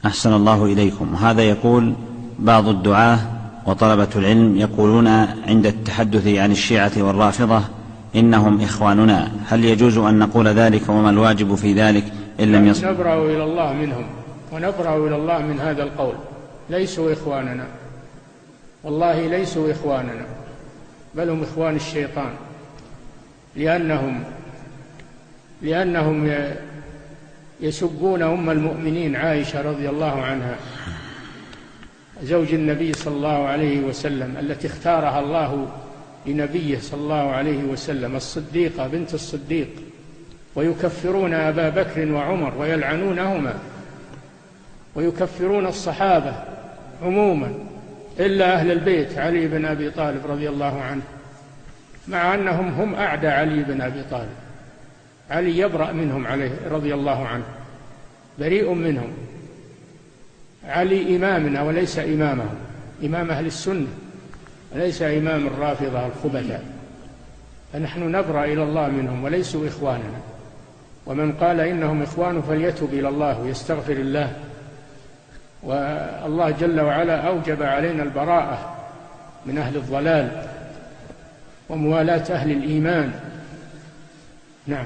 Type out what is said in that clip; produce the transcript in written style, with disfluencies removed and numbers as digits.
أحسن الله إليكم. هذا يقول: بعض الدعاة وطلبة العلم يقولون عند التحدث عن الشيعة والرافضة إنهم إخواننا، هل يجوز أن نقول ذلك، وما الواجب في ذلك إن لم يصح؟ نبرأ إلى الله منهم ونبرأ إلى الله من هذا القول. ليسوا إخواننا، والله ليسوا إخواننا، بل هم إخوان الشيطان، لأنهم يسبون أم المؤمنين عائشة رضي الله عنها زوج النبي صلى الله عليه وسلم، التي اختارها الله لنبيه صلى الله عليه وسلم، الصديقة بنت الصديق، ويكفرون أبا بكر وعمر ويلعنونهما، ويكفرون الصحابة عموما إلا أهل البيت علي بن أبي طالب رضي الله عنه، مع أنهم هم أعدى علي بن أبي طالب. علي يبرأ منهم عليه رضي الله عنه، بريء منهم. علي إمامنا وليس إمامهم، إمام أهل السنة وليس إمام الرافضة الخبثاء، فنحن نبرأ إلى الله منهم وليسوا إخواننا. ومن قال إنهم إخوان فليتوب إلى الله ويستغفر الله، والله جل وعلا أوجب علينا البراءة من أهل الضلال وموالاة أهل الإيمان.